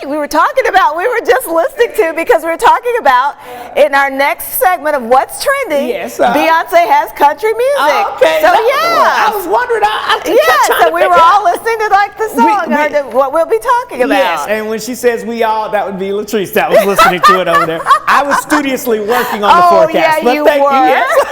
We were just listening to, because we were talking about in our next segment of What's Trending, yes, Beyonce has country music. Okay. So yeah. I was wondering. So we were all listening to like the song, what we'll be talking about. Yes, and when she says we all, that would be Latrice that was listening to it over there. I was studiously working on the forecast. Oh yeah, you were. Yes.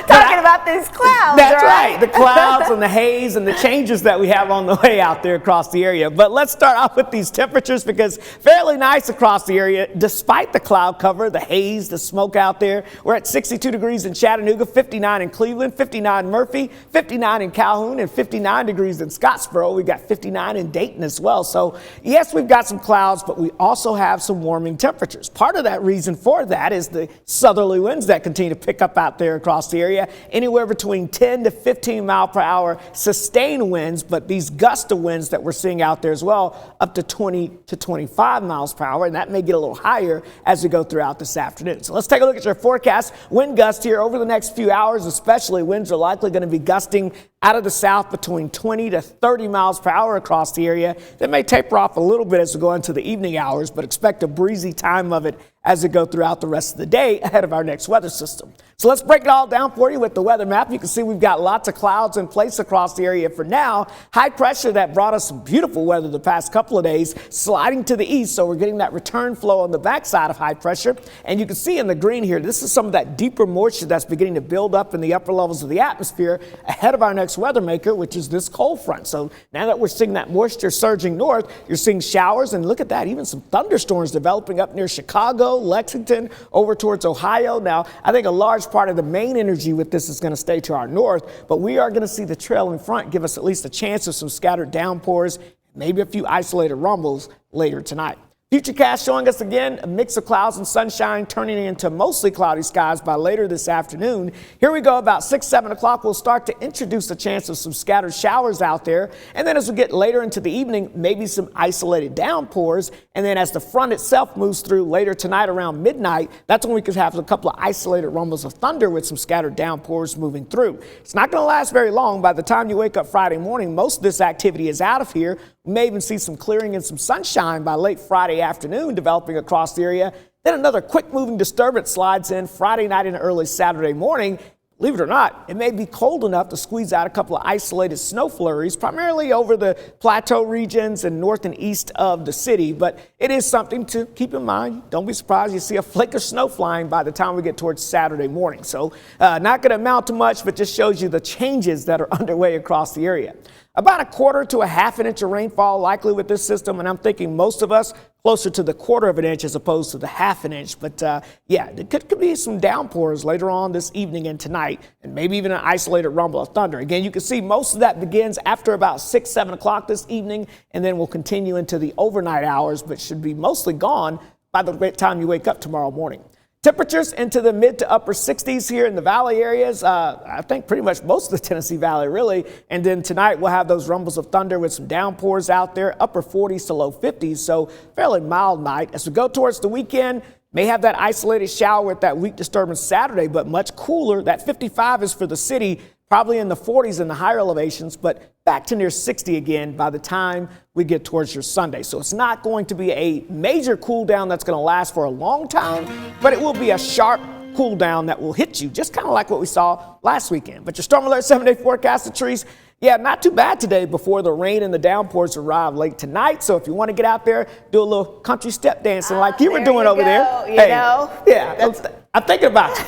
Talking about these clouds. That's right. The clouds and the haze and the changes that we have on the way out there across the area. But let's start off with these temperatures, because fairly nice across the area despite the cloud cover, the haze, the smoke out there. We're at 62 degrees in Chattanooga, 59 in Cleveland, 59 in Murphy, 59 in Calhoun, and 59 degrees in Scottsboro. We've got 59 in Dayton as well. So yes, we've got some clouds, but we also have some warming temperatures. Part of that reason for that is the southerly winds that continue to pick up out there across the area, anywhere between 10 to 15 mile per hour sustained winds, but these gust of winds that we're seeing out there as well, up to 20 to 25 miles per hour, and that may get a little higher as we go throughout this afternoon. So let's take a look at your forecast. Wind gusts here over the next few hours, especially winds are likely going to be gusting out of the south between 20 to 30 miles per hour across the area. That may taper off a little bit as we go into the evening hours, but expect a breezy time of it as we go throughout the rest of the day ahead of our next weather system. So let's break it all down for you with the weather map. You can see we've got lots of clouds in place across the area for now. High pressure that brought us some beautiful weather the past couple of days sliding to the east, so we're getting that return flow on the backside of high pressure. And you can see in the green here, this is some of that deeper moisture that's beginning to build up in the upper levels of the atmosphere ahead of our next weather maker, which is this cold front. So now that we're seeing that moisture surging north, you're seeing showers, and look at that, even some thunderstorms developing up near Chicago, Lexington, over towards Ohio. Now, I think a large part of the main energy with this is going to stay to our north, but we are going to see the trailing front give us at least a chance of some scattered downpours, maybe a few isolated rumbles later tonight. Futurecast showing us again a mix of clouds and sunshine turning into mostly cloudy skies by later this afternoon. Here we go, about 6, 7 o'clock, we'll start to introduce a chance of some scattered showers out there. And then as we get later into the evening, maybe some isolated downpours. And then as the front itself moves through later tonight around midnight, that's when we could have a couple of isolated rumbles of thunder with some scattered downpours moving through. It's not going to last very long. By the time you wake up Friday morning, most of this activity is out of here. We may even see some clearing and some sunshine by late Friday afternoon developing across the area. Then another quick moving disturbance slides in Friday night and early Saturday morning. Believe it or not, it may be cold enough to squeeze out a couple of isolated snow flurries, primarily over the plateau regions and north and east of the city. But it is something to keep in mind. Don't be surprised you see a flake of snow flying by the time we get towards Saturday morning. So not going to amount to much, but just shows you the changes that are underway across the area. About a quarter to a half an inch of rainfall likely with this system, and I'm thinking most of us closer to the quarter of an inch as opposed to the half an inch. But yeah, there could be some downpours later on this evening and tonight, and maybe even an isolated rumble of thunder. Again, you can see most of that begins after about 6, 7 o'clock this evening, and then will continue into the overnight hours, but should be mostly gone by the time you wake up tomorrow morning. Temperatures into the mid to upper 60s here in the valley areas. I think pretty much most of the Tennessee Valley, really. And then tonight we'll have those rumbles of thunder with some downpours out there, upper 40s to low 50s. So fairly mild night. As we go towards the weekend, may have that isolated shower with that weak disturbance Saturday, but much cooler. That 55 is for the city, probably in the 40s in the higher elevations, but back to near 60 again by the time we get towards your Sunday. So it's not going to be a major cool down that's going to last for a long time, but it will be a sharp cool down that will hit you, just kind of like what we saw last weekend. But your Storm Alert 7-day forecast, Latrice, yeah, not too bad today before the rain and the downpours arrive late tonight. So if you want to get out there, do a little country step dancing like you were doing over there. You know? Yeah, I'm thinking about you.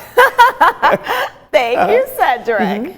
Thank you, Cedric.